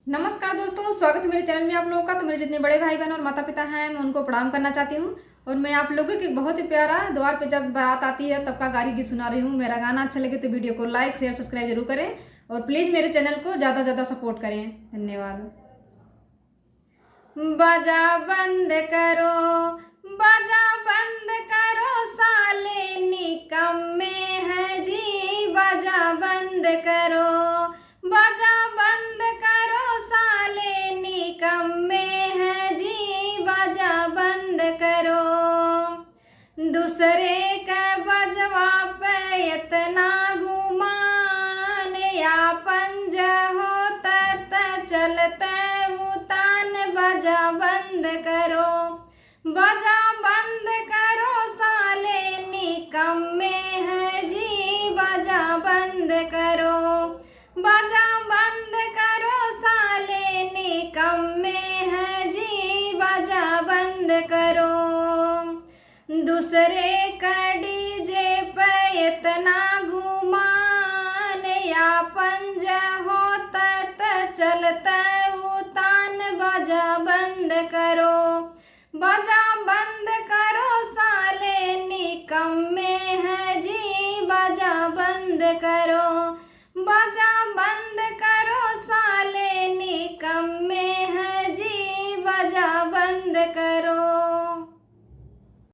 नमस्कार दोस्तों, स्वागत है मेरे चैनल में आप लोगों का। तो मेरे जितने बड़े भाई बहन और माता पिता हैं मैं उनको प्रणाम करना चाहती हूँ। और मैं आप लोगों की बहुत ही प्यारा द्वार पे जब बारात आती है तब का गाड़ी गीत सुना रही हूँ। मेरा गाना अच्छा लगे तो वीडियो को लाइक शेयर सब्सक्राइब जरूर करें और प्लीज़ मेरे चैनल को ज़्यादा से ज़्यादा सपोर्ट करें। धन्यवाद। बाजा बंद करो, बाजा बंद करो, साले निकम्मे हैं जी। बाजा बंद करो, बाजा बंद करो, साले निकम्मे हैं जी। बाजा बंद करो, दूसरे का बजवा पे इतना गुमान, या पंज होता त चलते उतान। बाजा बंद करो, बाजा बंद करो, साले निकम्मे हैं जी। बाजा बंद करो, बाजा बंद करो, साले निकम्मे हैं जी। बाजा बंद करो, दूसरे का डीजे पे इतना घुमान, या पंज होता त चलता उतान। बाजा बंद करो, बाजा